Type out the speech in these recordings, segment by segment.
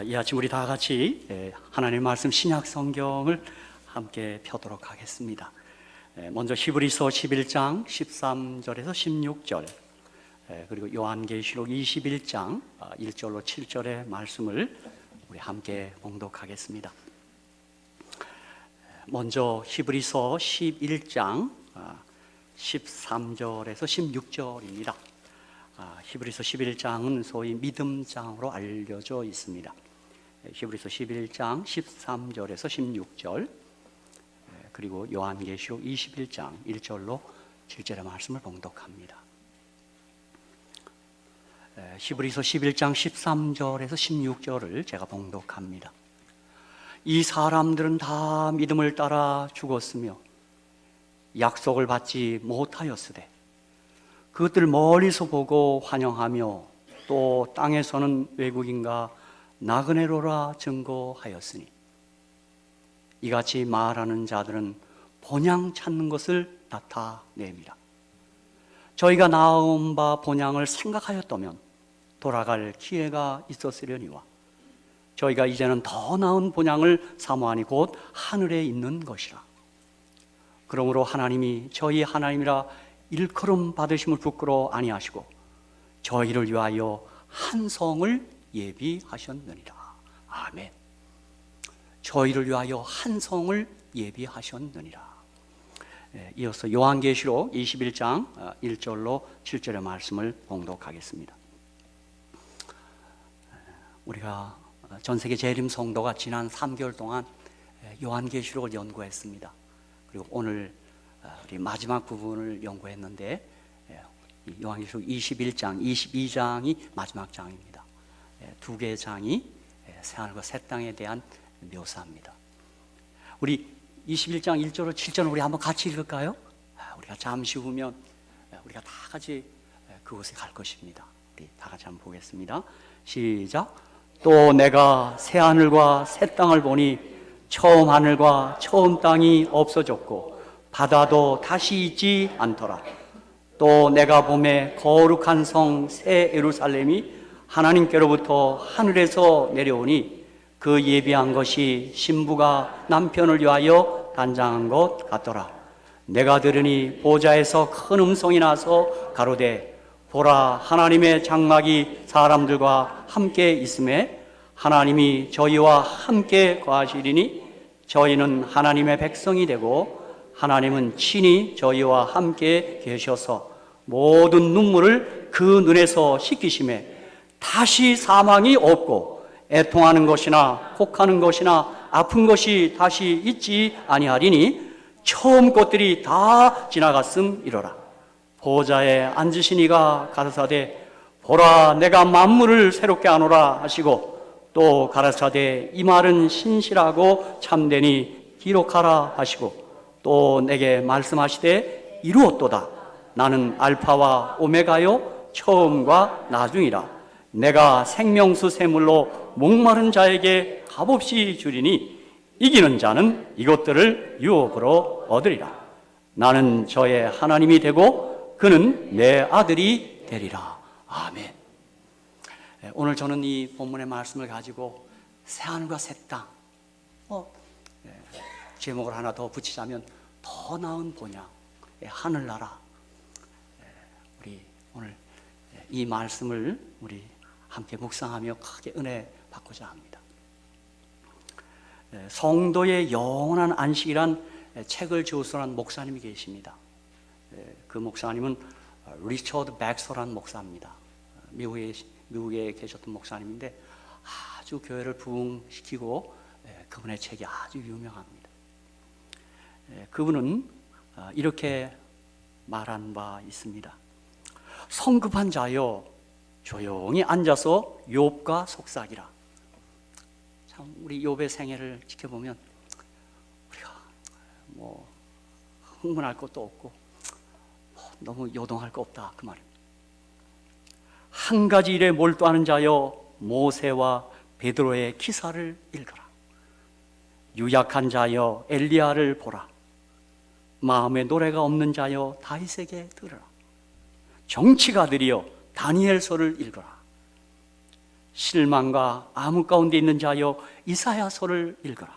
이 아침 우리 다 같이 하나님의 말씀 신약 성경을 함께 펴도록 하겠습니다. 먼저 히브리서 11장 13절에서 16절, 그리고 요한계시록 21장 1절로 7절의 말씀을 우리 함께 봉독하겠습니다. 먼저 히브리서 11장 13절에서 16절입니다. 히브리서 11장은 소위 믿음장으로 알려져 있습니다. 히브리서 11장 13절에서 16절, 그리고 요한계시록 21장 1절로 7절의 말씀을 봉독합니다. 히브리서 11장 13절에서 16절을 제가 봉독합니다. 이 사람들은 다 믿음을 따라 죽었으며 약속을 받지 못하였으되 그것들을 멀리서 보고 환영하며 또 땅에서는 외국인과 나그네로라 증거하였으니 이같이 말하는 자들은 본향 찾는 것을 나타냅니다. 저희가 나온 바 본향을 생각하였다면 돌아갈 기회가 있었으려니와 저희가 이제는 더 나은 본향을 사모하니 곧 하늘에 있는 것이라. 그러므로 하나님이 저희 하나님이라 일컬음 받으심을 부끄러워 아니하시고 저희를 위하여 한 성을 예비하셨느니라. 아멘. 저희를 위하여 한 성을 예비하셨느니라. 이어서 요한계시록 21장 1절로 7절의 말씀을 봉독하겠습니다. 우리가 전세계 재림 성도가 지난 3개월 동안 요한계시록을 연구했습니다. 그리고 오늘 우리 마지막 부분을 연구했는데 요한계시록 21장, 22장이 마지막 장입니다. 두 개의 장이 새하늘과 새 땅에 대한 묘사입니다. 우리 21장 1절로 7절을 우리 한번 같이 읽을까요? 우리가 잠시 후면 우리가 다 같이 그곳에 갈 것입니다. 우리 다 같이 한번 보겠습니다. 시작. 또 내가 새하늘과 새 땅을 보니 처음 하늘과 처음 땅이 없어졌고 바다도 다시 있지 않더라. 또 내가 보매 거룩한 성 새 예루살렘이 하나님께로부터 하늘에서 내려오니 그 예비한 것이 신부가 남편을 위하여 단장한 것 같더라. 내가 들으니 보좌에서 큰 음성이 나서 가로되 보라, 하나님의 장막이 사람들과 함께 있음에 하나님이 저희와 함께 거하시리니 저희는 하나님의 백성이 되고 하나님은 친히 저희와 함께 계셔서 모든 눈물을 그 눈에서 씻기심에 다시 사망이 없고 애통하는 것이나 혹하는 것이나 아픈 것이 다시 있지 아니하리니 처음 것들이 다 지나갔음이로라. 보좌에 앉으신 이가 가라사대 보라, 내가 만물을 새롭게 하노라 하시고 또 가라사대 이 말은 신실하고 참되니 기록하라 하시고 또 내게 말씀하시되 이루었도다. 나는 알파와 오메가요 처음과 나중이라. 내가 생명수 샘물로 목마른 자에게 값없이 주리니 이기는 자는 이것들을 유업으로 얻으리라. 나는 저의 하나님이 되고 그는 내 아들이 되리라. 아멘. 오늘 저는 이 본문의 말씀을 가지고 새하늘과 새 땅, 제목을 하나 더 붙이자면 더 나은 본향, 하늘나라. 우리 오늘 이 말씀을 우리 함께 묵상하며 크게 은혜 받고자 합니다. 성도의 영원한 안식이란 책을 저술한 목사님이 계십니다. 그 목사님은 리처드 백서라는 목사입니다. 미국에 계셨던 목사님인데 아주 교회를 부흥시키고 그분의 책이 아주 유명합니다. 그분은 이렇게 말한 바 있습니다. 성급한 자여 조용히 앉아서 욥과 속삭이라. 참 우리 욥의 생애를 지켜보면 우리가 흥분할 것도 없고 너무 요동할 거 없다 그 말입니다. 한 가지 일에 몰두하는 자여 모세와 베드로의 기사를 읽어라. 유약한 자여 엘리야를 보라. 마음에 노래가 없는 자여 다윗에게 들으라. 정치가들이여 다니엘서를 읽어라. 실망과 암흑 가운데 있는 자여 이사야서를 읽어라.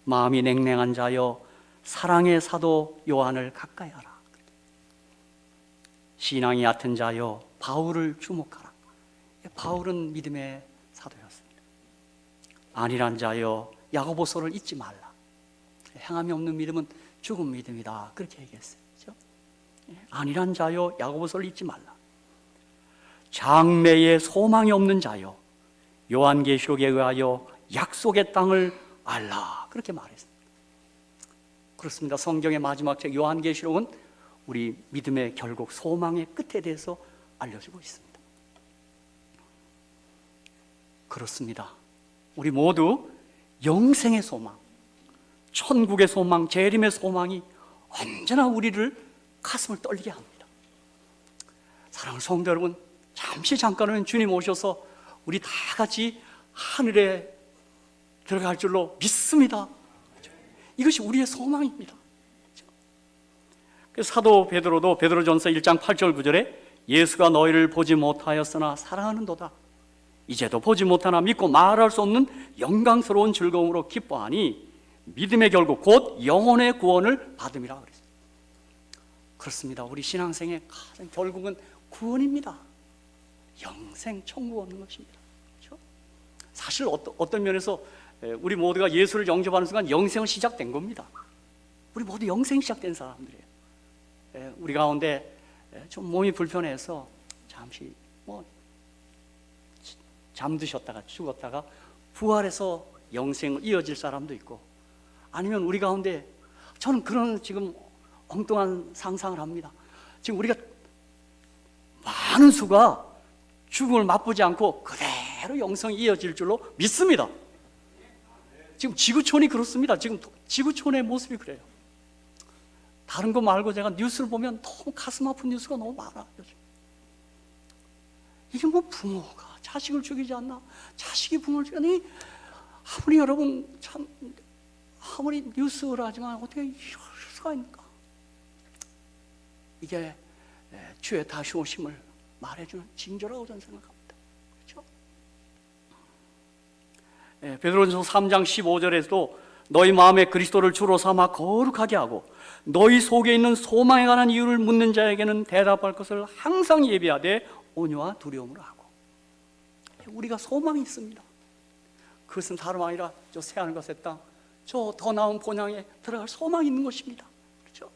마음이 냉랭한 자여 사랑의 사도 요한을 가까이 하라. 신앙이 얕은 자여 바울을 주목하라. 바울은 믿음의 사도였습니다. 안일한 자여 야고보서를 잊지 말라. 행함이 없는 믿음은 죽은 믿음이다. 그렇게 얘기했어요. 그렇죠? 안일한 자여 야고보서를 잊지 말라. 장래에 소망이 없는 자여 요한계시록에 의하여 약속의 땅을 알라. 그렇게 말했습니다. 그렇습니다. 성경의 마지막 책 요한계시록은 우리 믿음의 결국 소망의 끝에 대해서 알려주고 있습니다. 그렇습니다. 우리 모두 영생의 소망, 천국의 소망, 재림의 소망이 언제나 우리를 가슴을 떨리게 합니다. 사랑하는 성도 여러분, 잠깐은 주님 오셔서 우리 다 같이 하늘에 들어갈 줄로 믿습니다. 이것이 우리의 소망입니다. 사도 베드로도 베드로전서 1장 8절 9절에 예수가 너희를 보지 못하였으나 사랑하는도다. 이제도 보지 못하나 믿고 말할 수 없는 영광스러운 즐거움으로 기뻐하니 믿음의 결국 곧 영혼의 구원을 받음이라 그랬어요. 그렇습니다. 우리 신앙생의 가장 결국은 구원입니다. 영생 천국 얻는 것입니다. 그렇죠? 사실 어떤 면에서 우리 모두가 예수를 영접하는 순간 영생은 시작된 겁니다. 우리 모두 영생이 시작된 사람들이에요. 우리 가운데 좀 몸이 불편해서 잠시 잠드셨다가 죽었다가 부활해서 영생을 이어질 사람도 있고, 아니면 우리 가운데 저는 그런 지금 엉뚱한 상상을 합니다. 지금 우리가 많은 수가 죽음을 맛보지 않고 그대로 영생이 이어질 줄로 믿습니다. 지금 지구촌이 그렇습니다. 지금 지구촌의 모습이 그래요. 다른 거 말고 제가 뉴스를 보면 너무 가슴 아픈 뉴스가 너무 많아 요즘. 이게 뭐 부모가 자식을 죽이지 않나, 자식이 부모를 죽이니, 아무리 여러분 참 아무리 뉴스를 하지만 어떻게 이럴 수가 있는가. 이게 주의 다시 오심을 말해주는 징조라고 저는 생각합니다. 그렇죠? 베드로전서 3장 15절에서도 너희 마음에 그리스도를 주로 삼아 거룩하게 하고 너희 속에 있는 소망에 관한 이유를 묻는 자에게는 대답할 것을 항상 예비하되 온유와 두려움으로 하고. 우리가 소망이 있습니다. 그것은 다름 아니라 저 새하늘과 새 땅, 저 더 나은 본향에 들어갈 소망이 있는 것입니다. 그렇죠?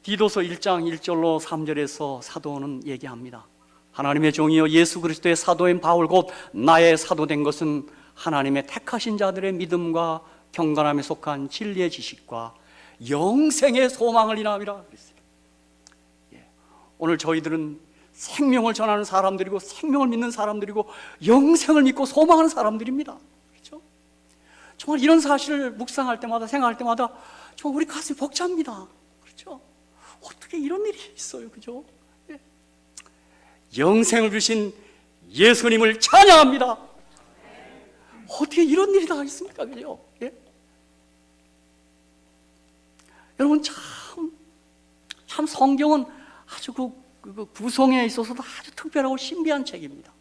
디도서 1장 1절로 3절에서 사도는 얘기합니다. 하나님의 종이여 예수 그리스도의 사도인 바울 곧 나의 사도된 것은 하나님의 택하신 자들의 믿음과 경건함에 속한 진리의 지식과 영생의 소망을 인함이라 그랬어요. 오늘 저희들은 생명을 전하는 사람들이고 생명을 믿는 사람들이고 영생을 믿고 소망하는 사람들입니다. 그렇죠? 정말 이런 사실을 묵상할 때마다 생각할 때마다 정말 우리 가슴이 벅찹니다. 그렇죠? 어떻게 이런 일이 있어요, 그죠? 영생을 주신 예수님을 찬양합니다. 어떻게 이런 일이 다 있습니까, 그죠? 예? 여러분 참 성경은 아주 그 구성에 있어서도 아주 특별하고 신비한 책입니다.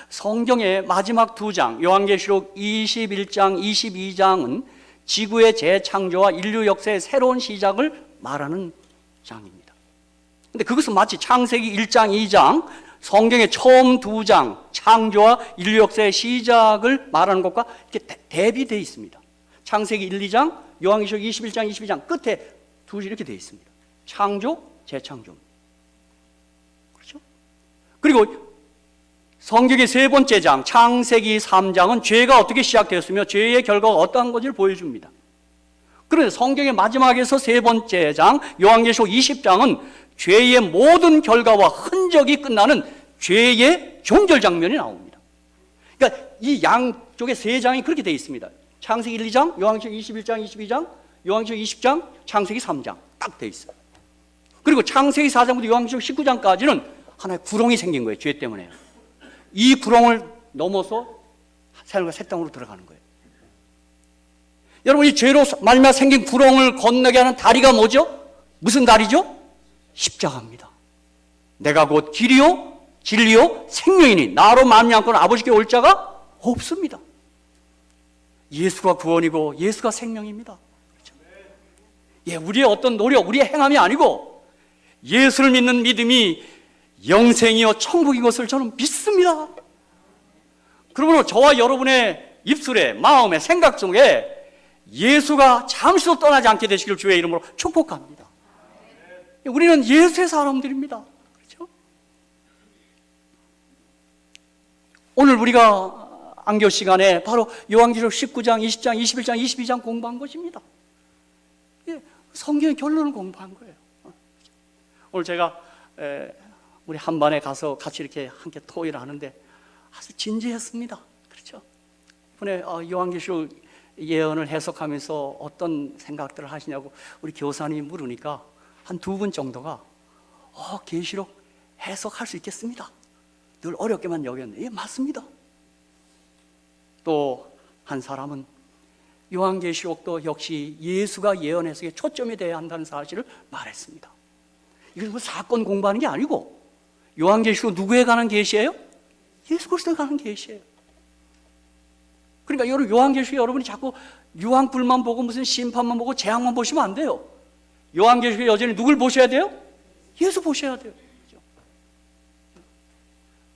성경의 마지막 두 장, 요한계시록 21장, 22장은 지구의 재창조와 인류 역사의 새로운 시작을 말하는 장입니다. 근데 그것은 마치 창세기 1장, 2장, 성경의 처음 두 장, 창조와 인류 역사의 시작을 말하는 것과 이렇게 대비되어 있습니다. 창세기 1, 2장, 요한계시록 21장, 22장 끝에 두 줄 이렇게 되어 있습니다. 창조, 재창조. 그렇죠? 그리고 성경의 세 번째 장, 창세기 3장은 죄가 어떻게 시작되었으며 죄의 결과가 어떠한 것을 보여줍니다. 그런데 성경의 마지막에서 세 번째 장, 요한계시록 20장은 죄의 모든 결과와 흔적이 끝나는 죄의 종결 장면이 나옵니다. 그러니까 이 양쪽의 세 장이 그렇게 되어 있습니다. 창세기 1, 2장, 요한계시록 21장, 22장, 요한계시록 20장, 창세기 3장 딱 되어 있어요. 그리고 창세기 4장부터 요한계시록 19장까지는 하나의 구렁이 생긴 거예요. 죄 때문에. 이 구렁을 넘어서 새하늘과 새 땅으로 들어가는 거예요. 여러분, 이 죄로 말미암아 생긴 구렁을 건너게 하는 다리가 뭐죠? 무슨 다리죠? 십자가입니다. 내가 곧 길이요 진리요 생명이니 나로 말미 않고는 아버지께 올 자가 없습니다. 예수가 구원이고 예수가 생명입니다. 그렇죠? 예, 우리의 어떤 노력, 우리의 행함이 아니고 예수를 믿는 믿음이 영생이요 천국인 것을 저는 믿습니다. 그러므로 저와 여러분의 입술에, 마음에, 생각 중에 예수가 잠시도 떠나지 않게 되시길 주의 이름으로 축복합니다. 우리는 예수의 사람들입니다. 그렇죠? 오늘 우리가 안교 시간에 바로 요한계시록 19장, 20장, 21장, 22장 공부한 것입니다. 성경의 결론을 공부한 거예요. 오늘 제가 우리 한반에 가서 같이 이렇게 함께 토의를 하는데 아주 진지했습니다. 그렇죠? 이번에 요한계시록 예언을 해석하면서 어떤 생각들을 하시냐고 우리 교사님이 물으니까 한 두 분 정도가 계시록 해석할 수 있겠습니다. 늘 어렵게만 여겼는데 예, 맞습니다. 또 한 사람은 요한계시록도 역시 예수가 예언 해석에 초점이 되어야 한다는 사실을 말했습니다. 이건 뭐 사건 공부하는 게 아니고 요한계시록 누구에 관한 계시예요? 예수 그리스도에 관한 계시예요. 그러니까 요한계시록 여러분이 자꾸 유황불만 보고 무슨 심판만 보고 재앙만 보시면 안 돼요. 요한계시록 여전히 누굴 보셔야 돼요? 예수 보셔야 돼요.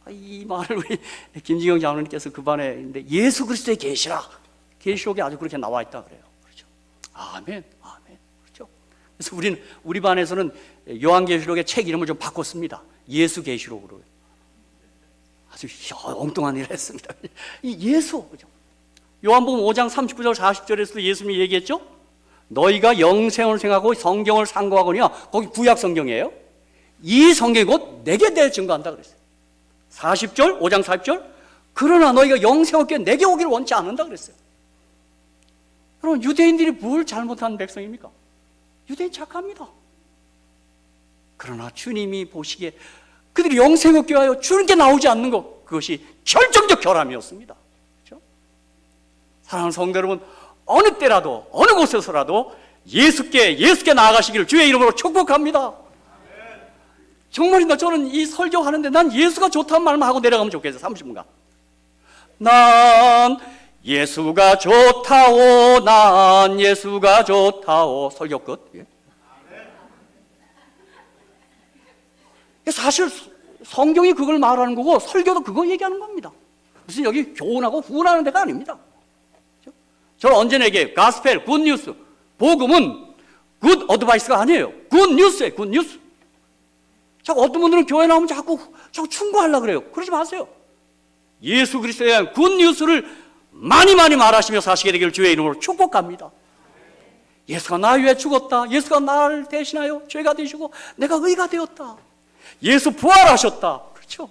그렇죠? 이 말을 우리 김지경 장로님께서 그 반에 있는데 예수 그리스도의 계시라. 계시록에 아주 그렇게 나와 있다 그래요. 그렇죠? 아멘, 아멘. 그렇죠? 그래서 우리 반에서는 요한계시록의 책 이름을 좀 바꿨습니다. 예수 계시록으로. 아주 엉뚱한 일을 했습니다. 이 예수, 그죠? 요한복음 5장 39절 40절에서도 예수님이 얘기했죠? 너희가 영생을 생각하고 성경을 상고하거니와 거기 구약 성경이에요. 이 성경이 곧 내게 대해 증거한다 그랬어요. 40절, 5장 40절 그러나 너희가 영생 얻게 내게 오기를 원치 않는다 그랬어요. 여러분 유대인들이 뭘 잘못한 백성입니까? 유대인 착합니다. 그러나 주님이 보시기에 그들이 영생 얻기 위하여 주님께 나오지 않는 것 그것이 결정적 결함이었습니다. 그렇죠? 사랑하는 성도 여러분 어느 때라도 어느 곳에서라도 예수께 나아가시기를 주의 이름으로 축복합니다. 정말입니다. 저는 이 설교하는데 난 예수가 좋다는 말만 하고 내려가면 좋겠어요. 30분간 난 예수가 좋다오 난 예수가 좋다오 설교 끝. 예. 사실 성경이 그걸 말하는 거고 설교도 그거 얘기하는 겁니다. 무슨 여기 교훈하고 후원하는 데가 아닙니다. 저는 언제나 얘기해요. 가스펠, 굿뉴스. 복음은 굿 어드바이스가 아니에요. 굿뉴스예요. 굿뉴스. 자꾸 어떤 분들은 교회 나오면 자꾸 충고하려고 그래요. 그러지 마세요. 예수 그리스도에 대한 굿뉴스를 많이 말하시며 사시게 되기를 주의 이름으로 축복합니다. 예수가 나 위해 죽었다. 예수가 나를 대신하여 죄가 되시고 내가 의가 되었다. 예수 부활하셨다. 그렇죠?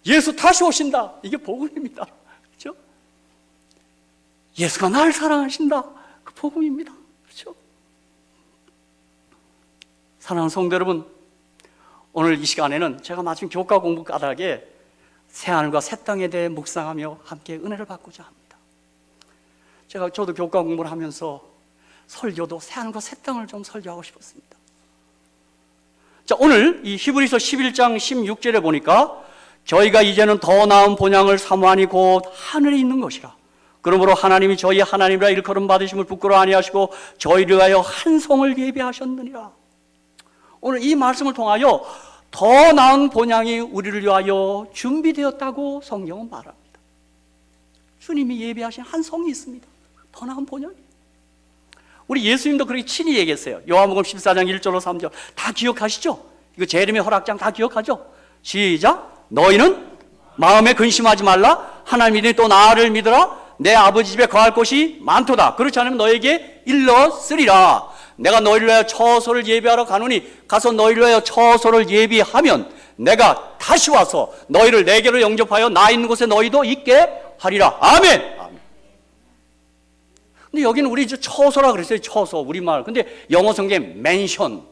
예수 다시 오신다. 이게 복음입니다. 그렇죠? 예수가 나를 사랑하신다. 그 복음입니다. 그렇죠? 사랑하는 성도 여러분, 오늘 이 시간에는 제가 마침 교과 공부 까닭에 새하늘과 새 땅에 대해 묵상하며 함께 은혜를 받고자 합니다. 저도 교과 공부를 하면서 설교도 새하늘과 새 땅을 좀 설교하고 싶었습니다. 자, 오늘 이 히브리서 11장 16절에 보니까 저희가 이제는 더 나은 본향을 사모하니 곧 하늘에 있는 것이라. 그러므로 하나님이 저희 하나님이라 일컬음 받으심을 부끄러워 아니하시고 저희를 위하여 한 성을 예비하셨느니라. 오늘 이 말씀을 통하여 더 나은 본향이 우리를 위하여 준비되었다고 성경은 말합니다. 주님이 예비하신 한 성이 있습니다. 더 나은 본향이. 우리 예수님도 그렇게 친히 얘기했어요. 요한복음 14장 1절로 3절 다 기억하시죠? 이거 재림의 허락장 다 기억하죠? 시작. 너희는 마음에 근심하지 말라. 하나님 믿으니 또 나를 믿으라. 내 아버지 집에 거할 곳이 많도다. 그렇지 않으면 너에게 일러쓰리라. 내가 너희를 위하여 처소를 예비하러 가노니 가서 너희를 위하여 처소를 예비하면 내가 다시 와서 너희를 내게로 영접하여 나 있는 곳에 너희도 있게 하리라. 아멘. 근데 여기는 우리 이제 처소라 그랬어요. 처소 우리말. 근데 영어 성경에 맨션.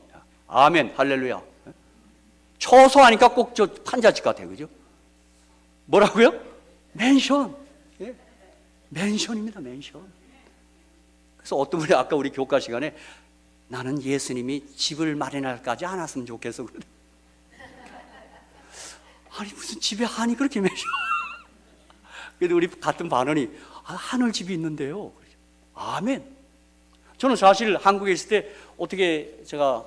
아멘. 할렐루야. 처소 하니까 꼭 저 판자집 같아요. 그죠? 뭐라고요? 맨션. 예. 맨션입니다. 맨션. 그래서 어떤 분이 아까 우리 교과 시간에 나는 예수님이 집을 마련할까지 안 왔으면 좋겠어. 아니 무슨 집에 한이 그렇게 매셔. 그래도 우리 같은 반원이 하늘집이 있는데요. 아멘. 저는 사실 한국에 있을 때 어떻게 제가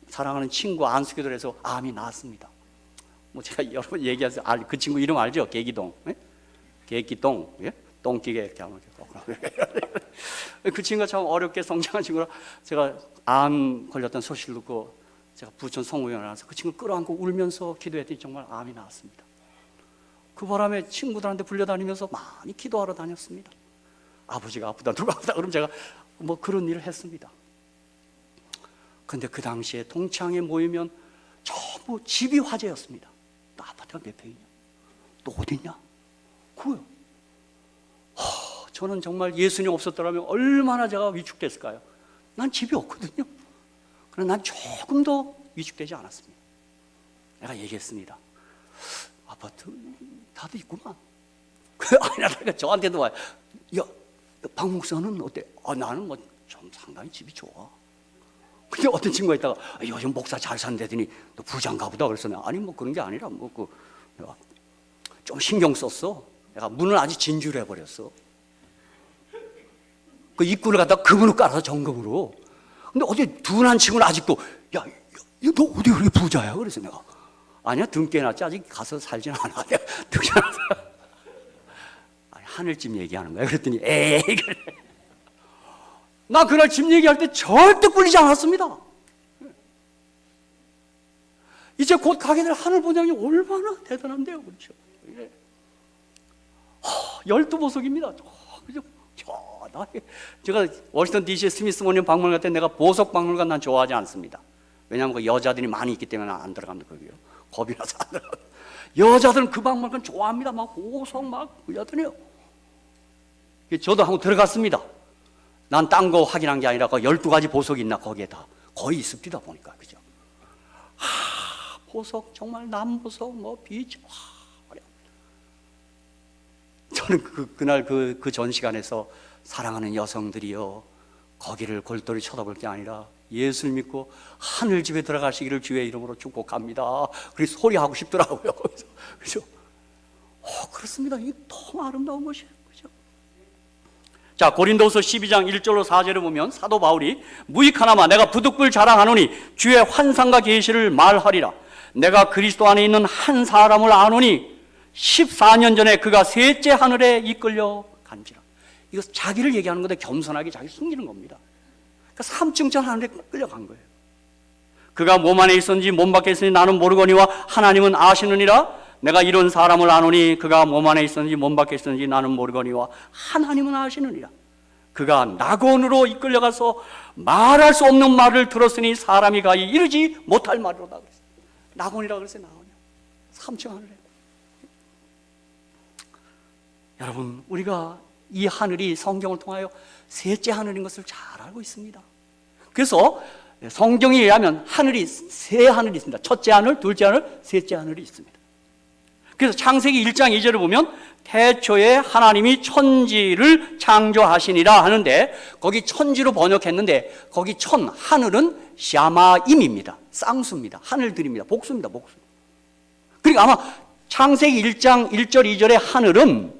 사랑하는 친구 안수기도를 해서 암이 나았습니다. 뭐 제가 여러 번 얘기해서 그 친구 이름 알죠? 계기동. 예? 계기동. 예? 똥기계 이렇게 하면 그 친구가 참 어렵게 성장한 친구라 제가 암 걸렸던 소식을 듣고 제가 부천 성우회에 나와서 그 친구 끌어안고 울면서 기도했더니 정말 암이 나았습니다. 그 바람에 친구들한테 불려다니면서 많이 기도하러 다녔습니다. 아버지가 아프다 누가 아프다 그럼 제가 뭐 그런 일을 했습니다. 근데 그 당시에 동창회 모이면 전부 집이 화제였습니다. 너 아파트가 몇 평이냐? 너 어디냐? 그거요. 저는 정말 예수님 없었더라면 얼마나 제가 위축됐을까요? 난 집이 없거든요. 그러나 난 조금 더 위축되지 않았습니다. 내가 얘기했습니다. 아파트 다들 있구만. 아니, 저한테도 와요. 야, 박 목사는 어때? 나는 뭐 좀 상당히 집이 좋아. 근데 어떤 친구가 있다가 요즘 목사 잘 산다더니 너 부자인가 보다. 그래서 내가 아니 뭐 그런 게 아니라 뭐 내가 좀 신경 썼어. 내가 문을 아주 진주를 해버렸어. 그 입구를 갖다가 금으로 깔아서 정금으로. 근데 어디 둔한 친구는 아직도 야, 너 어디 그렇게 부자야? 그래서 내가 아니야 등 깨놨지 아직 가서 살진 않아. 내가 등 깨놨어. 아니, 하늘집 얘기하는 거야. 그랬더니 에이 그래. 나 그날 집 얘기할 때 절대 꿀리지 않았습니다. 이제 곧 가게 될 하늘 본향이 얼마나 대단한데요, 그렇죠? 12보석입니다. 그죠? 제가 워싱턴 DC 스미스모니언 박물관 갈 때 내가 보석 박물관 난 좋아하지 않습니다. 왜냐하면 그 여자들이 많이 있기 때문에 안 들어갑니다. 거기요. 겁이 나서 안 들어가. 여자들은 그 박물관 좋아합니다. 막 보석 막 여자들이요. 저도 한번 들어갔습니다. 난 딴 거 확인한 게 아니라 12가지 보석이 있나 거기에 다 거의 있습니다 보니까 그죠? 보석 정말 남보석 뭐 비치 저는 그날 그 전 시간에서 사랑하는 여성들이요 거기를 골똘히 쳐다볼 게 아니라 예수를 믿고 하늘집에 들어가시기를 주의 이름으로 축복합니다. 그래서 소리하고 싶더라고요. 그죠? 그렇습니다. 이게 너무 아름다운 것이에요. 자, 고린도후서 12장 1절로 4절을 보면 사도 바울이 무익하나마 내가 부득불 자랑하노니 주의 환상과 계시를 말하리라. 내가 그리스도 안에 있는 한 사람을 아노니 14년 전에 그가 셋째 하늘에 이끌려 간지라. 이거 자기를 얘기하는 건데 겸손하게 자기 숨기는 겁니다. 그러니까 3층전 하늘에 끌려간 거예요. 그가 몸 안에 있었는지 몸 밖에 있었는지 나는 모르거니와 하나님은 아시느니라. 내가 이런 사람을 아노니 그가 몸 안에 있었는지 몸 밖에 있었는지 나는 모르거니와 하나님은 아시느니라. 그가 낙원으로 이끌려가서 말할 수 없는 말을 들었으니 사람이 가히 이르지 못할 말이로다 그랬어요. 낙원이라고 그랬어요. 낙원이요. 3층 하늘에. 여러분 우리가 이 하늘이 성경을 통하여 셋째 하늘인 것을 잘 알고 있습니다. 그래서 성경에 의하면 하늘이 세 하늘이 있습니다. 첫째 하늘, 둘째 하늘, 셋째 하늘이 있습니다. 그래서 창세기 1장 2절을 보면 태초에 하나님이 천지를 창조하시니라 하는데 거기 천지로 번역했는데 거기 하늘은 샤마임입니다. 쌍수입니다. 하늘들입니다. 복수입니다. 복수. 그러니까 아마 창세기 1장 1절 2절의 하늘은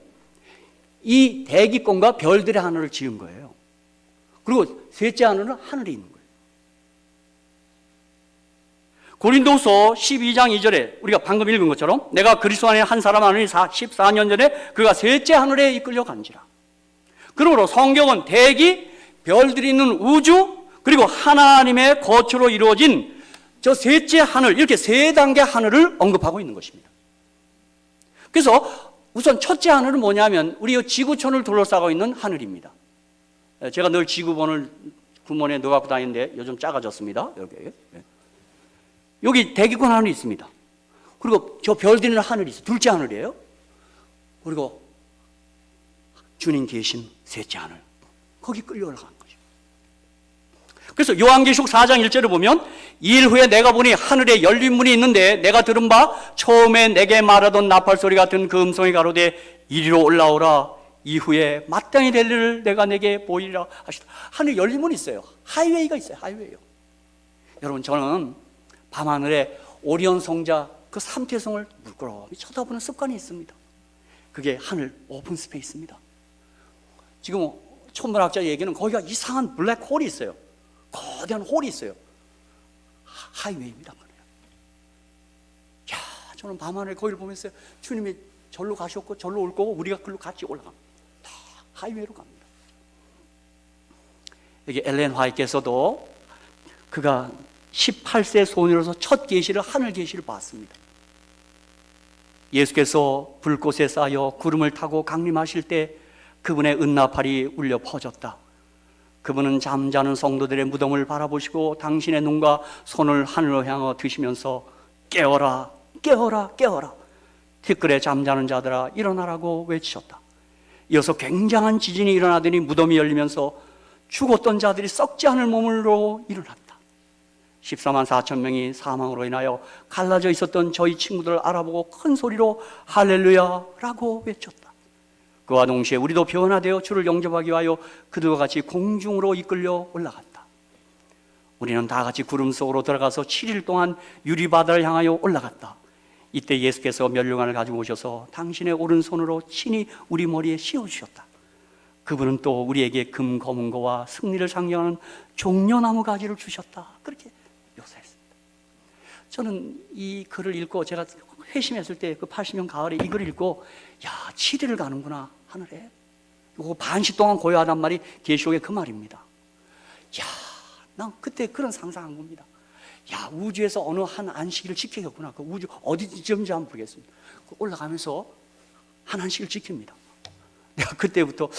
이 대기권과 별들의 하늘을 지은 거예요. 그리고 셋째 하늘은 하늘에 있는 거예요. 고린도후서 12장 2절에 우리가 방금 읽은 것처럼 내가 그리스도 안에 한 사람 아노니 14년 전에 그가 셋째 하늘에 이끌려 간지라. 그러므로 성경은 대기, 별들이 있는 우주 그리고 하나님의 거처로 이루어진 저 셋째 하늘 이렇게 세 단계 하늘을 언급하고 있는 것입니다. 그래서 우선 첫째 하늘은 뭐냐면 우리 지구촌을 둘러싸고 있는 하늘입니다. 제가 늘 지구본을 구몬에 넣어갖고 다니는데 요즘 작아졌습니다. 여기 대기권 하늘이 있습니다. 그리고 저 별들이 있는 하늘이 있어요. 둘째 하늘이에요. 그리고 주님 계신 셋째 하늘. 거기 끌려 올라간 거죠. 그래서 요한계시록 4장 1절을 보면 이 일 후에 내가 보니 하늘에 열린 문이 있는데 내가 들은 바 처음에 내게 말하던 나팔 소리 같은 그 음성이 가로되 이리로 올라오라. 이후에 마땅히 될 일을 내가 내게 보이리라 하시다. 하늘에 열린 문이 있어요. 하이웨이가 있어요. 하이웨이요. 여러분 저는 밤하늘에 오리온 성자 그 삼태성을 물끄러미 쳐다보는 습관이 있습니다. 그게 하늘 오픈 스페이스입니다. 지금 천문학자 얘기는 거기가 이상한 블랙홀이 있어요. 거대한 홀이 있어요. 하이웨이입니다. 야, 저는 밤하늘 거기를 보면서 주님이 절로 가셨고 절로 올 거고 우리가 그걸로 같이 올라갑니다. 다 하이웨이로 갑니다. 여기 엘렌 화이트께서도 그가 18세 소녀로서 첫 계시를 하늘 계시를 봤습니다. 예수께서 불꽃에 쌓여 구름을 타고 강림하실 때 그분의 은나팔이 울려 퍼졌다. 그분은 잠자는 성도들의 무덤을 바라보시고 당신의 눈과 손을 하늘로 향해 드시면서 깨어라 깨어라 깨어라 티끌에 잠자는 자들아 일어나라고 외치셨다. 이어서 굉장한 지진이 일어나더니 무덤이 열리면서 죽었던 자들이 썩지 않을 몸으로 일어났다. 14만 4천 명이 사망으로 인하여 갈라져 있었던 저희 친구들을 알아보고 큰 소리로 할렐루야라고 외쳤다. 그와 동시에 우리도 변화되어 주를 영접하기 위하여 그들과 같이 공중으로 이끌려 올라갔다. 우리는 다 같이 구름 속으로 들어가서 7일 동안 유리바다를 향하여 올라갔다. 이때 예수께서 면류관을 가지고 오셔서 당신의 오른손으로 친히 우리 머리에 씌워주셨다. 그분은 또 우리에게 금 검은 거와 승리를 상징하는 종려나무 가지를 주셨다. 그렇게 묘사했습니다. 저는 이 글을 읽고 제가 회심했을 때 그 80년 가을에 이 글을 읽고 야 7일을 가는구나 하늘에. 이거 반시 동안 고요하단 말이 계시록의 그 말입니다. 야, 난 그때 그런 상상한 겁니다. 야, 우주에서 어느 한 안식일을 지키겠구나. 그 우주 어디쯤인지 한번 보겠습니다. 올라가면서 한 안식을 지킵니다. 내가 그때부터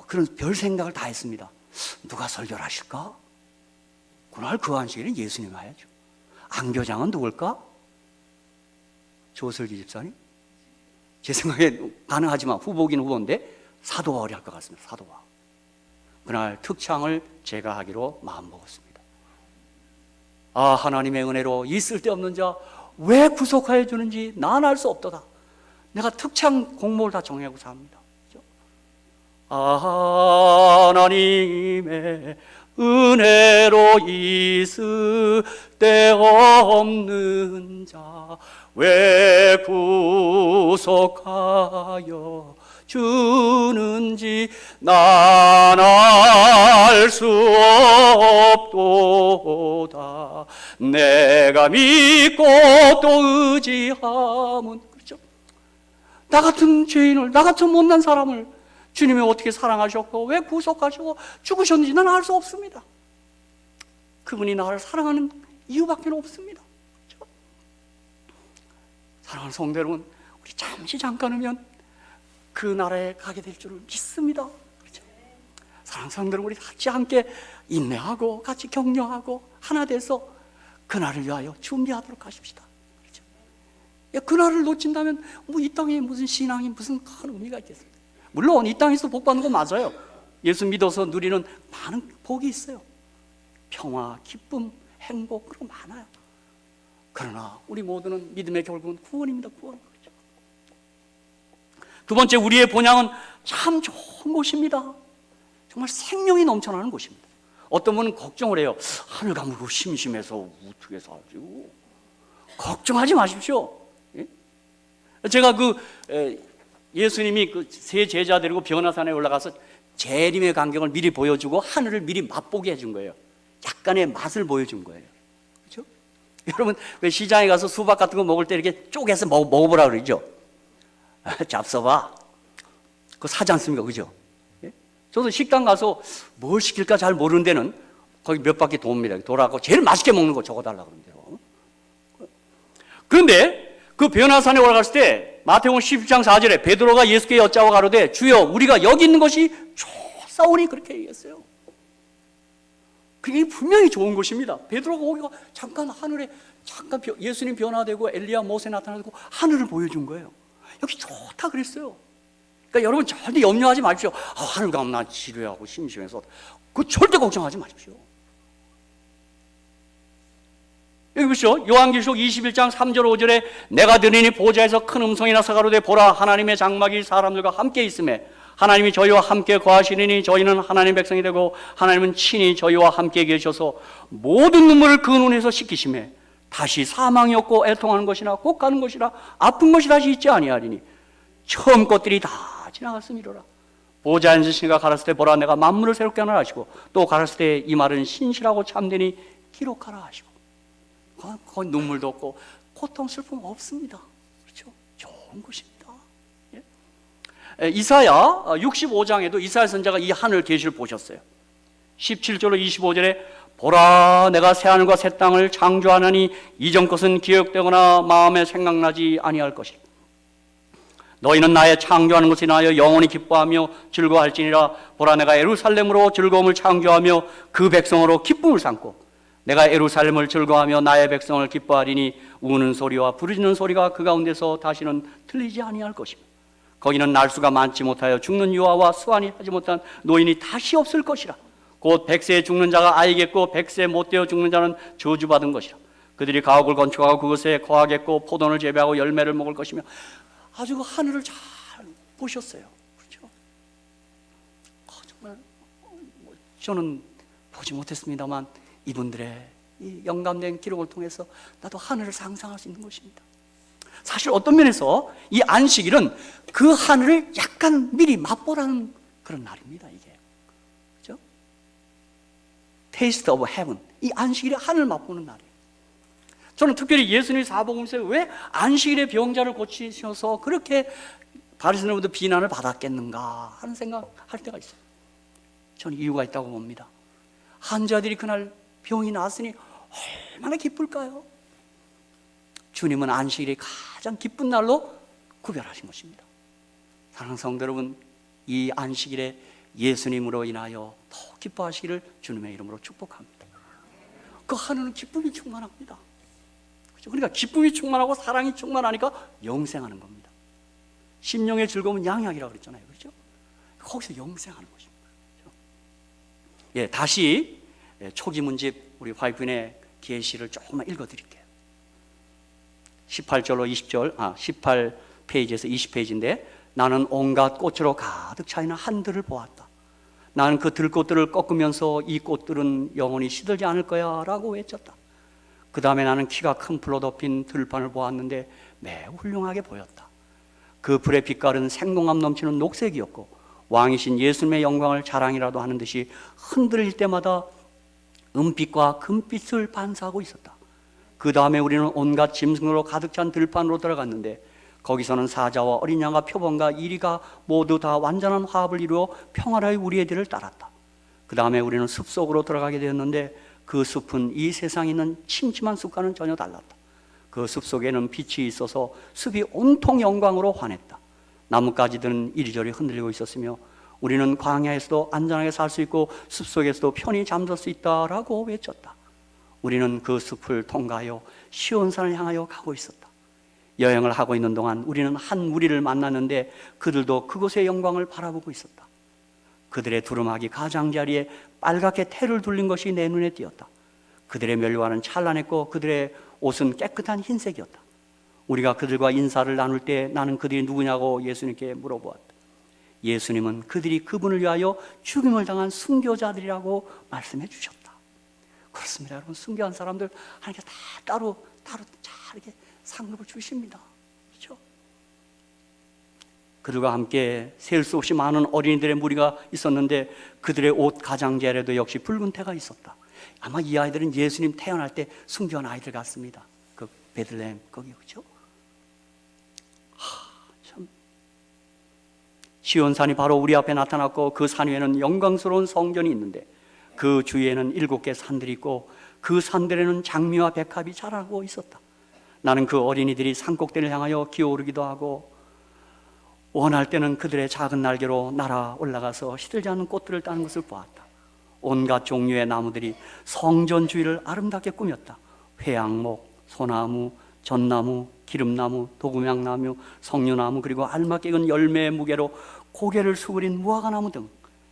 그런 별 생각을 다 했습니다. 누가 설교를 하실까? 그날 그 안식일은 예수님 하야죠. 안교장은 누굴까? 조설기 집사님? 제 생각에 가능하지만 후보긴 후보인데 사도바울이 할 것 같습니다. 사도바울. 그날 특창을 제가 하기로 마음먹었습니다. 아, 하나님의 은혜로 이 쓸데없는 자 왜 구속하여 주는지 난 알 수 없도다. 내가 특창 공모를 다 정하고 삽니다. 하나님의 은혜로 있을 데 없는 자 왜 구속하여 주는지 난 알 수 없도다. 내가 믿고 또 의지함은, 그렇죠? 나 같은 죄인을, 나 같은 못난 사람을 주님이 어떻게 사랑하셨고 왜 구속하시고 죽으셨는지 나는 알 수 없습니다. 그분이 나를 사랑하는 이유밖에 없습니다. 그렇죠? 사랑하는 성도 여러분, 우리 잠깐이면 그 나라에 가게 될 줄을 믿습니다. 그렇죠? 사랑하는 성도 여러분, 우리 같이 함께 인내하고 같이 격려하고 하나 돼서 그날을 위하여 준비하도록 하십시다. 그렇죠? 그날을 놓친다면 뭐 이 땅에 무슨 신앙이 무슨 큰 의미가 있겠습니까? 물론 이 땅에서 복 받는 건 맞아요. 예수 믿어서 누리는 많은 복이 있어요. 평화, 기쁨, 행복 그런 거 많아요. 그러나 우리 모두는 믿음의 결국은 구원입니다. 구원. 그렇죠? 두 번째, 우리의 본향은 참 좋은 곳입니다. 정말 생명이 넘쳐나는 곳입니다. 어떤 분은 걱정을 해요. 하늘 가물고 심심해서 어떻게 살지? 걱정하지 마십시오. 예? 제가 예수님이 그 세 제자 데리고 변화산에 올라가서 재림의 광경을 미리 보여주고 하늘을 미리 맛보게 해준 거예요. 약간의 맛을 보여준 거예요. 그렇죠? 여러분 왜 시장에 가서 수박 같은 거 먹을 때 이렇게 쪼개서 먹어보라 그러죠? 잡숴봐. 그거 사지 않습니까? 그죠? 예? 저도 식당 가서 뭘 시킬까 잘 모르는 데는 거기 몇 바퀴 돕니다. 돌아가고 제일 맛있게 먹는 거 적어달라고 그러는데요. 그런데 그 변화산에 올라갔을 때 마태복음 17장 4절에 베드로가 예수께 여짜와 가로되 주여 우리가 여기 있는 것이 좋사오니 그렇게 얘기했어요. 그게 분명히 좋은 곳입니다. 베드로가 거기가 잠깐 하늘에 잠깐 예수님 변화되고 엘리야 모세 나타나고 하늘을 보여준 거예요. 여기 좋다 그랬어요. 그러니까 여러분 절대 염려하지 마십시오. 하늘 가면 난 지루하고 심심해서 그 절대 걱정하지 마십시오. 여기 보시죠. 요한계시록 21장 3절 5절에 내가 들으니 보좌에서 큰 음성이 나서 가로되 보라 하나님의 장막이 사람들과 함께 있음에 하나님이 저희와 함께 거하시리니 저희는 하나님의 백성이 되고 하나님은 친히 저희와 함께 계셔서 모든 눈물을 그 눈에서 씻기심에 다시 사망이 없고 애통하는 것이나 꼭 가는 것이나 아픈 것이 다시 있지 아니하리니 처음 것들이 다 지나갔음이로라. 보좌에 앉으신 이가 가라사대 보라 내가 만물을 새롭게 하노라 하시고 또 가라사대 이 말은 신실하고 참되니 기록하라 하시고 거기 눈물도 없고 고통 슬픔 없습니다. 그렇죠? 좋은 것입니다. 예? 이사야 65장에도 이사야 선지자가 이 하늘 계시를 보셨어요. 17절로 25절에 보라 내가 새하늘과 새 땅을 창조하나니 이전 것은 기억되거나 마음에 생각나지 아니할 것이라. 너희는 나의 창조하는 것에 인하여 영원히 기뻐하며 즐거워할지니라. 보라 내가 예루살렘으로 즐거움을 창조하며 그 백성으로 기쁨을 삼고 내가 예루살렘을 즐거워하며 나의 백성을 기뻐하리니 우는 소리와 부르짖는 소리가 그 가운데서 다시는 들리지 아니할 것이며 거기는 날수가 많지 못하여 죽는 유아와 수완이 하지 못한 노인이 다시 없을 것이라. 곧 100세에 죽는 자가 아이겠고 100세 못되어 죽는 자는 저주받은 것이라. 그들이 가옥을 건축하고 그것에 거하겠고 포도를 재배하고 열매를 먹을 것이며. 아주 하늘을 잘 보셨어요. 그렇죠? 정말 저는 보지 못했습니다만 이분들의 이 영감된 기록을 통해서 나도 하늘을 상상할 수 있는 것입니다. 사실 어떤 면에서 이 안식일은 그 하늘을 약간 미리 맛보라는 그런 날입니다. 이게 그렇죠? Taste of Heaven. 이 안식일에 하늘 맛보는 날이에요. 저는 특별히 예수님 사복음서에 왜 안식일에 병자를 고치셔서 그렇게 바리새인들로부터 비난을 받았겠는가 하는 생각할 때가 있어요. 저는 이유가 있다고 봅니다. 환자들이 그날 병이 나았으니 얼마나 기쁠까요? 주님은 안식일이 가장 기쁜 날로 구별하신 것입니다. 사랑하는 성도 여러분, 이 안식일에 예수님으로 인하여 더 기뻐하시기를 주님의 이름으로 축복합니다. 그 하늘은 기쁨이 충만합니다. 그러니까 기쁨이 충만하고 사랑이 충만하니까 영생하는 겁니다. 심령의 즐거움은 양약이라고 그랬잖아요. 그렇죠? 거기서 영생하는 것입니다. 그렇죠? 예, 다시 초기 문집 우리 화이트인의 계시를 조금만 읽어드릴게요. 18절로 20절, 18페이지에서 20페이지인데 나는 온갖 꽃으로 가득 차 있는 한 들을 보았다. 나는 그 들꽃들을 꺾으면서 이 꽃들은 영원히 시들지 않을 거야 라고 외쳤다. 그 다음에 나는 키가 큰 불로 덮인 들판을 보았는데 매우 훌륭하게 보였다. 그 불의 빛깔은 생동감 넘치는 녹색이었고 왕이신 예수님의 영광을 자랑이라도 하는 듯이 흔들릴 때마다 은빛과 금빛을 반사하고 있었다. 그 다음에 우리는 온갖 짐승으로 가득 찬 들판으로 들어갔는데 거기서는 사자와 어린 양과 표범과 이리가 모두 다 완전한 화합을 이루어 평화로이 우리의 뒤를 따랐다. 그 다음에 우리는 숲속으로 들어가게 되었는데 그 숲은 이 세상에 있는 침침한 숲과는 전혀 달랐다. 그 숲속에는 빛이 있어서 숲이 온통 영광으로 환했다. 나뭇가지들은 이리저리 흔들리고 있었으며 우리는 광야에서도 안전하게 살 수 있고 숲속에서도 편히 잠들 수 있다라고 외쳤다. 우리는 그 숲을 통과하여 시온산을 향하여 가고 있었다. 여행을 하고 있는 동안 우리는 한 무리를 만났는데 그들도 그곳의 영광을 바라보고 있었다. 그들의 두루마기 가장자리에 빨갛게 테를 둘린 것이 내 눈에 띄었다. 그들의 면류관은 찬란했고 그들의 옷은 깨끗한 흰색이었다. 우리가 그들과 인사를 나눌 때 나는 그들이 누구냐고 예수님께 물어보았다. 예수님은 그들이 그분을 위하여 죽임을 당한 순교자들이라고 말씀해 주셨다. 그렇습니다. 여러분, 순교한 사람들 하나님께 다 따로 잘 이렇게 상급을 주십니다. 그렇죠? 그들과 함께 셀 수 없이 많은 어린이들의 무리가 있었는데 그들의 옷 가장자리에도 역시 붉은 태가 있었다. 아마 이 아이들은 예수님 태어날 때 순교한 아이들 같습니다. 그 베들레헴 거기 그렇죠? 참 시온산이 바로 우리 앞에 나타났고 그 산 위에는 영광스러운 성전이 있는데 그 주위에는 7개 산들이 있고 그 산들에는 장미와 백합이 자라고 있었다. 나는 그 어린이들이 산꼭대를 향하여 기어오르기도 하고 원할 때는 그들의 작은 날개로 날아 올라가서 시들지 않는 꽃들을 따는 것을 보았다. 온갖 종류의 나무들이 성전 주위를 아름답게 꾸몄다. 회양목, 소나무, 전나무, 기름나무, 도금향나무, 석류나무, 그리고 알맞게 익은 열매의 무게로 고개를 수그린 무화과나무 등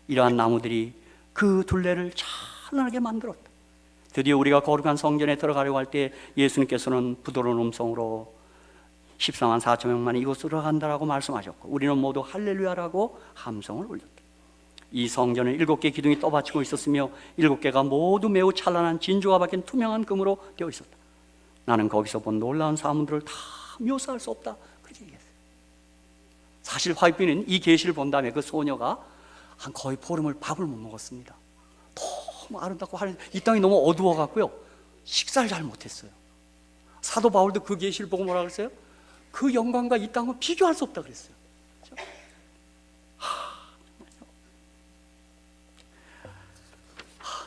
이러한 나무들이 그 둘레를 찬란하게 만들었다. 드디어 우리가 거룩한 성전에 들어가려고 할 때 예수님께서는 부드러운 음성으로 14만 4천 명만이 이곳으로 들어간다라고 말씀하셨고 우리는 모두 할렐루야라고 함성을 올렸다. 이 성전은 7개 기둥이 떠받치고 있었으며 7개가 모두 매우 찬란한 진주가 박힌 투명한 금으로 되어 있었다. 나는 거기서 본 놀라운 사문들을 다 묘사할 수 없다, 그렇게 얘기했어요. 사실 화이트비는 이 계시를 본 다음에 그 소녀가 한 거의 보름을 밥을 못 먹었습니다. 너무 아름답고 이 땅이 너무 어두워갖고요, 식사를 잘 못했어요. 사도 바울도 그 계시를 보고 뭐라 그랬어요? 그 영광과 이 땅은 비교할 수 없다 그랬어요. 그렇죠?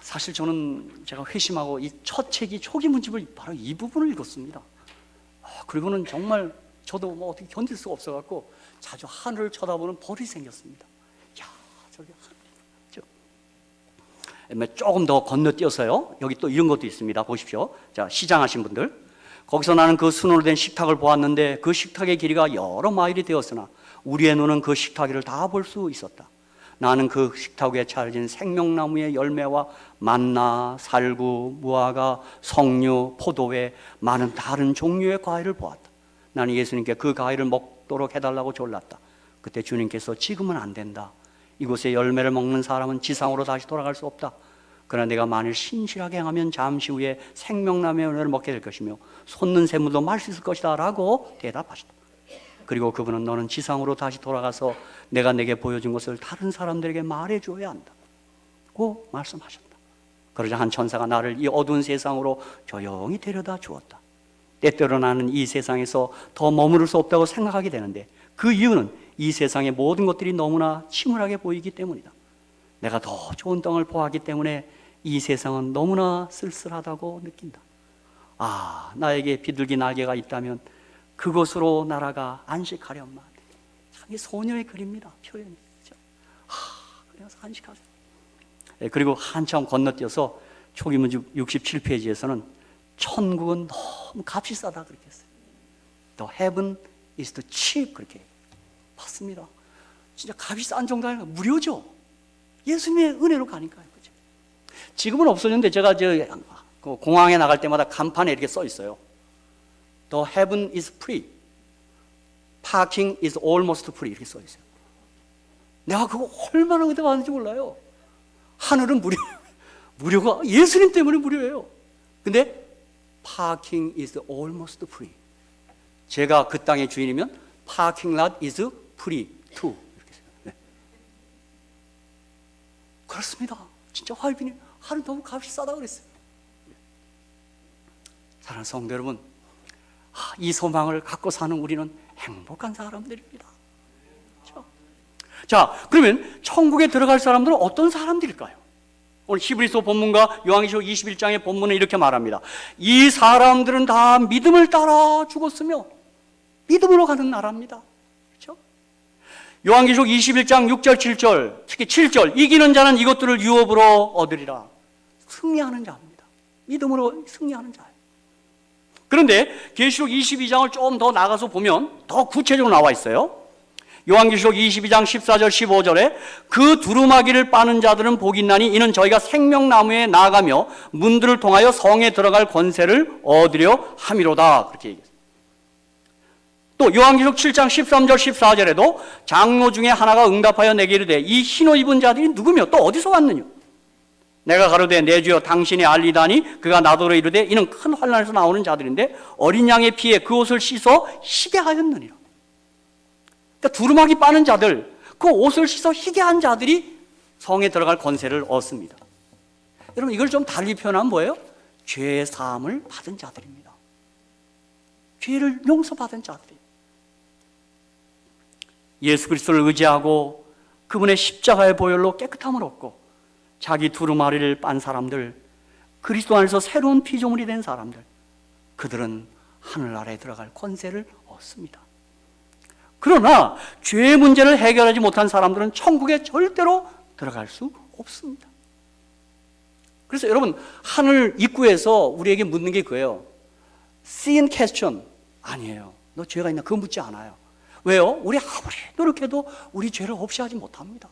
사실 저는 제가 회심하고 이 첫 책이 초기문집을 바로 이 부분을 읽었습니다. 그리고는 정말 저도 뭐 어떻게 견딜 수가 없어갖고 자주 하늘을 쳐다보는 벌이 생겼습니다. 야, 저기 하늘. 조금 더 건너뛰어서요, 여기 또 이런 것도 있습니다. 보십시오. 자, 시장하신 분들, 거기서 나는 그 순으로 된 식탁을 보았는데 그 식탁의 길이가 여러 마일이 되었으나 우리의 눈은 그 식탁 위를 다 볼 수 있었다. 나는 그 식탁 위에 차려진 생명나무의 열매와 만나, 살구, 무화과, 석류, 포도회, 많은 다른 종류의 과일을 보았다. 나는 예수님께 그 과일을 먹도록 해달라고 졸랐다. 그때 주님께서 지금은 안 된다. 이곳에 열매를 먹는 사람은 지상으로 다시 돌아갈 수 없다. 그러나 내가 만일 신실하게 행하면 잠시 후에 생명나무의 열매를 먹게 될 것이며 솟는 샘물도 마실 수 있을 것이다 라고 대답하셨다. 그리고 그분은 너는 지상으로 다시 돌아가서 내가 내게 보여준 것을 다른 사람들에게 말해줘야 한다고 말씀하셨다. 그러자 한 천사가 나를 이 어두운 세상으로 조용히 데려다 주었다. 때때로 나는 이 세상에서 더 머무를 수 없다고 생각하게 되는데 그 이유는 이 세상의 모든 것들이 너무나 침울하게 보이기 때문이다. 내가 더 좋은 땅을 보았기 때문에 이 세상은 너무나 쓸쓸하다고 느낀다. 아, 나에게 비둘기 날개가 있다면 그곳으로 날아가 안식하련만. 참 이 소녀의 글입니다. 표현이. 그렇죠? 그래서 안식하세요. 그리고 한참 건너뛰어서 초기문집 67페이지에서는 천국은 너무 값이 싸다 그렇게 했어요. The heaven is too cheap 그렇게 봤습니다. 진짜 값이 싼 정도 아니라 무료죠. 예수님의 은혜로 가니까요. 그렇죠? 지금은 없어졌는데 제가 공항에 나갈 때마다 간판에 이렇게 써 있어요. The heaven is free. Parking is almost free. 이렇게 써 있어요. 내가 그거 얼마나 은혜 받는지 몰라요. 하늘은 무료가 예수님 때문에 무료예요. 근데 parking is almost free. 제가 그 땅의 주인이면 parking lot is free too. 이렇게 써요. 네. 그렇습니다. 진짜 화이트님 하늘 너무 값이 싸다 그랬어요. 사랑하는 성도 여러분, 이 소망을 갖고 사는 우리는 행복한 사람들입니다. 그렇죠? 자, 그러면 천국에 들어갈 사람들은 어떤 사람들일까요? 오늘 히브리서 본문과 요한계시록 21장의 본문은 이렇게 말합니다. 이 사람들은 다 믿음을 따라 죽었으며 믿음으로 가는 나라입니다. 그렇죠? 요한계시록 21장 6절 7절, 특히 7절, 이기는 자는 이것들을 유업으로 얻으리라. 승리하는 자입니다. 믿음으로 승리하는 자예요. 그런데 계시록 22장을 조금 더 나가서 보면 더 구체적으로 나와 있어요. 요한계시록 22장 14절 15절에 그 두루마기를 빠는 자들은 복이 있나니 이는 저희가 생명나무에 나아가며 문들을 통하여 성에 들어갈 권세를 얻으려 함이로다. 그렇게 얘기했어요. 또 요한계시록 7장 13절 14절에도 장로 중에 하나가 응답하여 내게 이르되 이 흰옷 입은 자들이 누구며 또 어디서 왔느냐? 내가 가로되 내 주여 당신이 알리다니 그가 나더러 이르되 이는 큰 환난에서 나오는 자들인데 어린 양의 피에 그 옷을 씻어 희게 하였느니라. 그러니까 두루마기 빠는 자들, 그 옷을 씻어 희게 한 자들이 성에 들어갈 권세를 얻습니다. 여러분 이걸 좀 달리 표현하면 뭐예요? 죄 사함을 받은 자들입니다. 죄를 용서받은 자들이에요. 예수 그리스도를 의지하고 그분의 십자가의 보혈로 깨끗함을 얻고 자기 두루마리를 빤 사람들, 그리스도 안에서 새로운 피조물이 된 사람들, 그들은 하늘나라에 들어갈 권세를 얻습니다. 그러나 죄의 문제를 해결하지 못한 사람들은 천국에 절대로 들어갈 수 없습니다. 그래서 여러분 하늘 입구에서 우리에게 묻는 게 그거예요. sin question 아니에요. 너 죄가 있나? 그거 묻지 않아요. 왜요? 우리 아무리 노력해도 우리 죄를 없이 하지 못합니다.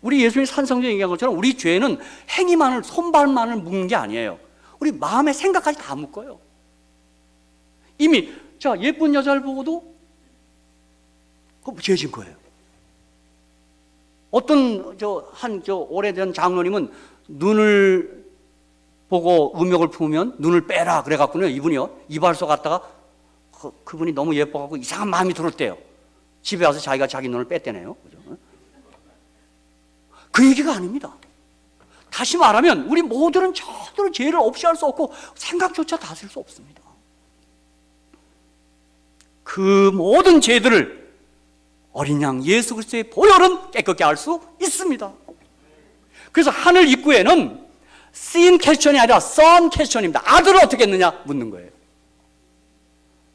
우리 예수님이 산성경에 얘기한 것처럼 우리 죄는 행위만을, 손발만을 묻는 게 아니에요. 우리 마음의 생각까지 다 묻고요. 이미 자 예쁜 여자를 보고도 그거 죄 진 거예요. 어떤 오래된 장로님은 눈을 보고 음욕을 품으면 눈을 빼라 그래갖고요 이분이요 이발소 갔다가 그분이 너무 예뻐갖고 이상한 마음이 들었대요. 집에 와서 자기가 자기 눈을 뺐대네요. 그죠? 그 얘기가 아닙니다. 다시 말하면 우리 모두는 절대로 죄를 없이 할 수 없고 생각조차 다스릴 수 없습니다. 그 모든 죄들을 어린 양 예수 그리스도의 보혈은 깨끗게 할 수 있습니다. 그래서 하늘 입구에는 sin 퀘스천이 아니라 son 퀘스천입니다. 아들을 어떻게 했느냐 묻는 거예요.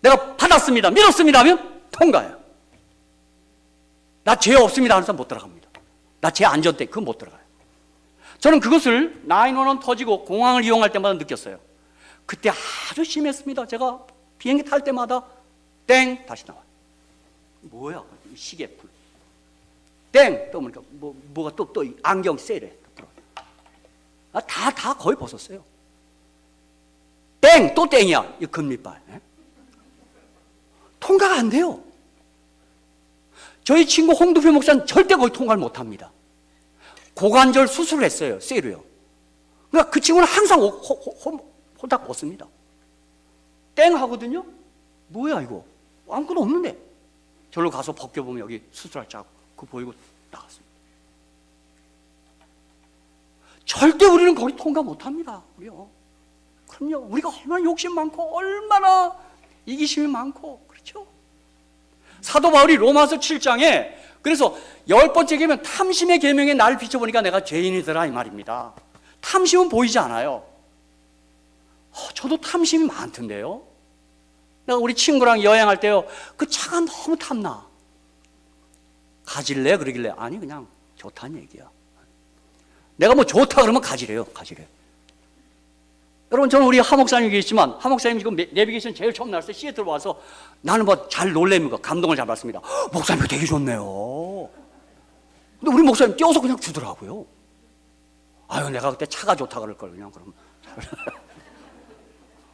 내가 받았습니다, 믿었습니다 하면 통과해요. 나 죄 없습니다 하는 사람 못 들어갑니다. 나 죄 안 졌대, 그건 못 들어가요. 저는 그것을 911 터지고 공항을 이용할 때마다 느꼈어요. 그때 아주 심했습니다. 제가 비행기 탈 때마다 땡 다시 나와요. 뭐야 시계 불 땡 또 보니까 뭐가 또 안경 세일해 다 거의 벗었어요. 땡 또 땡이야 이 금리빨. 통과가 안 돼요. 저희 친구 홍두표 목사는 절대 거기 통과를 못 합니다. 고관절 수술을 했어요. 세로요. 그러니까 그 친구는 항상 홀딱 벗습니다. 땡 하거든요. 뭐야 이거 아무것도 없는데 저로 가서 벗겨보면 여기 수술할 자국 그거 보이고 나갔습니다. 절대 우리는 거기 통과 못합니다. 우리요. 그럼요. 우리가 얼마나 욕심 많고 얼마나 이기심이 많고 그렇죠. 사도 바울이 로마서 7장에 그래서 10번째 계명 탐심의 계명에 날 비춰보니까 내가 죄인이더라 이 말입니다. 탐심은 보이지 않아요. 저도 탐심이 많던데요. 내가 우리 친구랑 여행할 때요 그 차가 너무 탐나. 가질래? 그러길래 아니 그냥 좋다는 얘기야. 내가 뭐 좋다 그러면 가지래요. 가지래. 여러분 저는 우리 하 목사님 계시지만 하 목사님 지금 내비게이션 제일 처음 나왔을 때 시애틀 와서 나는 뭐 잘 놀랍니다. 감동을 잘 받습니다. 목사님 이거 되게 좋네요. 근데 우리 목사님 띄워서 그냥 주더라고요. 아유 내가 그때 차가 좋다 그럴 걸 그냥 그럼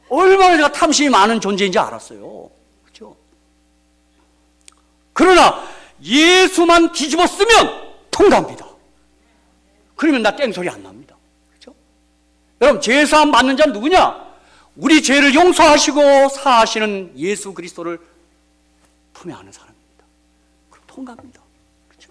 얼마나 제가 탐심이 많은 존재인지 알았어요. 그렇죠? 그러나 예수만 뒤집어 쓰면 통과합니다. 그러면 나 땡소리 안 납니다. 그렇죠? 여러분 죄사함 받는 자는 누구냐? 우리 죄를 용서하시고 사하시는 예수 그리스도를 품에 안는 사람입니다. 그럼 통과합니다. 그렇죠?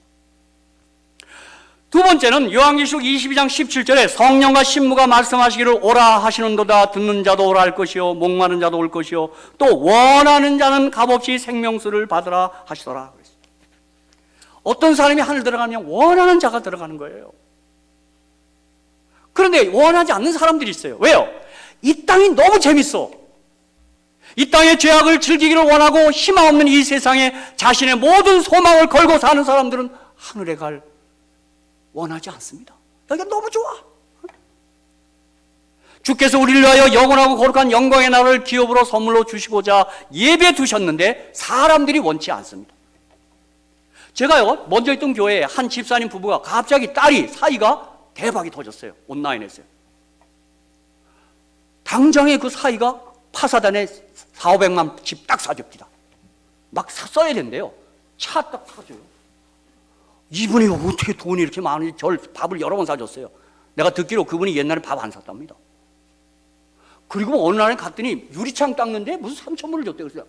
두 번째는 요한계시록 22장 17절에 성령과 신부가 말씀하시기를 오라 하시는도다. 듣는 자도 오라 할 것이요 목마른 자도 올 것이요 또 원하는 자는 값없이 생명수를 받으라 하시더라. 어떤 사람이 하늘 들어가면 원하는 자가 들어가는 거예요. 그런데 원하지 않는 사람들이 있어요. 왜요? 이 땅이 너무 재밌어. 이 땅의 죄악을 즐기기를 원하고 희망 없는 이 세상에 자신의 모든 소망을 걸고 사는 사람들은 하늘에 갈 원하지 않습니다. 여기가 너무 좋아. 주께서 우리를 위하여 영원하고 거룩한 영광의 나라를 기업으로 선물로 주시고자 예배 두셨는데 사람들이 원치 않습니다. 제가요 먼저 있던 교회에 한 집사님 부부가 갑자기 딸이 사이가 대박이 터졌어요. 온라인에서요. 당장에 그 사이가 파사단에 400~500만 집 딱 사줍니다. 막 써야 된대요. 차 딱 사줘요. 이분이 어떻게 돈이 이렇게 많은지 절 밥을 여러 번 사줬어요. 내가 듣기로 그분이 옛날에 밥 안 샀답니다. 그리고 어느 날에 갔더니 유리창 닦는데 무슨 3,000불을 줬대요. 그래서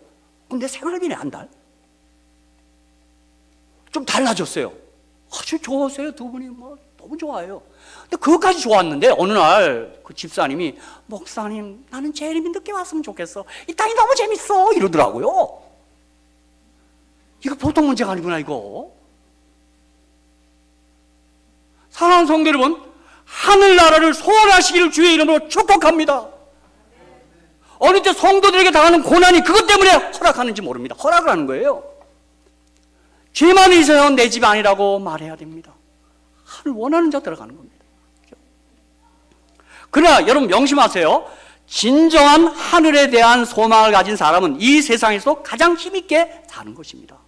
근데 생활비네 한 달. 좀 달라졌어요. 아주 좋으세요. 두 분이 뭐 너무 좋아해요. 근데 그것까지 좋았는데 어느 날 그 집사님이 목사님 나는 재림이 늦게 왔으면 좋겠어. 이 땅이 너무 재밌어 이러더라고요. 이거 보통 문제가 아니구나 이거. 사랑하는 성도 여러분, 하늘나라를 소원하시기를 주의 이름으로 축복합니다. 어느 때 성도들에게 당하는 고난이 그것 때문에 허락하는지 모릅니다. 허락을 하는 거예요. 죄만 있어서는 내 집 아니라고 말해야 됩니다. 하늘 원하는 자 들어가는 겁니다. 그러나 여러분 명심하세요. 진정한 하늘에 대한 소망을 가진 사람은 이 세상에서 가장 힘있게 사는 것입니다.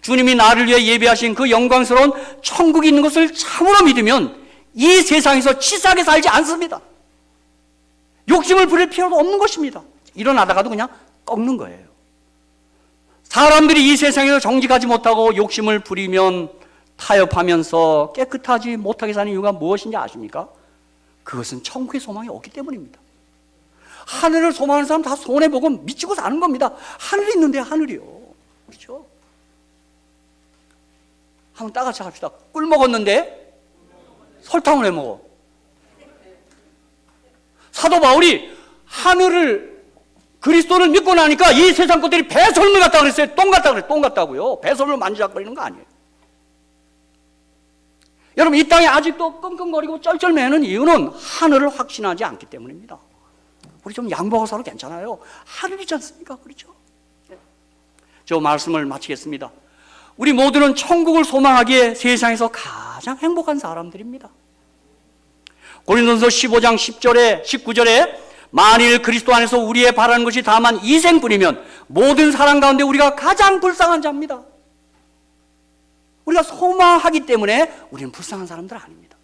주님이 나를 위해 예비하신 그 영광스러운 천국이 있는 것을 참으로 믿으면 이 세상에서 치사하게 살지 않습니다. 욕심을 부릴 필요도 없는 것입니다. 일어나다가도 그냥 꺾는 거예요. 사람들이 이 세상에서 정직하지 못하고 욕심을 부리면 타협하면서 깨끗하지 못하게 사는 이유가 무엇인지 아십니까? 그것은 천국의 소망이 없기 때문입니다. 하늘을 소망하는 사람 다 손해보고 미치고 사는 겁니다. 하늘이 있는데 하늘이요. 그렇죠? 한번 따같이 합시다. 꿀 먹었는데 설탕을 왜 먹어? 사도 바울이 하늘을, 그리스도를 믿고 나니까 이 세상 것들이 배설물 같다 그랬어요. 똥 같다 그랬어요. 똥 같다고요. 배설물 만지작거리는 거 아니에요. 여러분, 이 땅에 아직도 끙끙거리고 쩔쩔매는 이유는 하늘을 확신하지 않기 때문입니다. 우리 좀 양보하고 살아도 괜찮아요. 하늘이지 않습니까? 그렇죠? 저 말씀을 마치겠습니다. 우리 모두는 천국을 소망하기에 세상에서 가장 행복한 사람들입니다. 고린도전서 15장 10절에 19절에 만일 그리스도 안에서 우리의 바라는 것이 다만 이생뿐이면 모든 사람 가운데 우리가 가장 불쌍한 자입니다. 우리가 소망하기 때문에 우리는 불쌍한 사람들 아닙니다.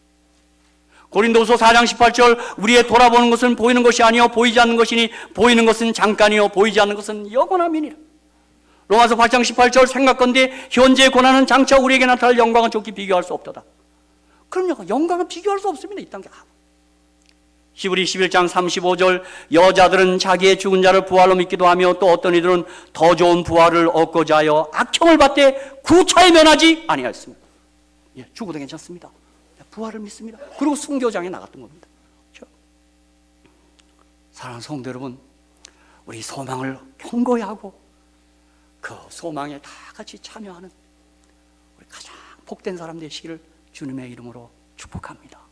고린도서 4장 18절 우리의 돌아보는 것은 보이는 것이 아니요 보이지 않는 것이니 보이는 것은 잠깐이요 보이지 않는 것은 영원함이니라. 로마서 8장 18절 생각건대 현재의 고난은 장차 우리에게 나타날 영광은 좋게 비교할 수 없도다. 그럼요, 영광은 비교할 수 없습니다. 이 땅에. 히브리 11장 35절 여자들은 자기의 죽은 자를 부활로 믿기도 하며 또 어떤 이들은 더 좋은 부활을 얻고자 하여 악청을 받되 구차에 면하지 아니하였습니다. 예, 죽어도 괜찮습니다. 부활을 믿습니다. 그리고 순교장에 나갔던 겁니다. 그렇죠? 사랑하는 성도 여러분, 우리 소망을 견고히 하고 그 소망에 다 같이 참여하는 우리 가장 복된 사람 되시기를 주님의 이름으로 축복합니다.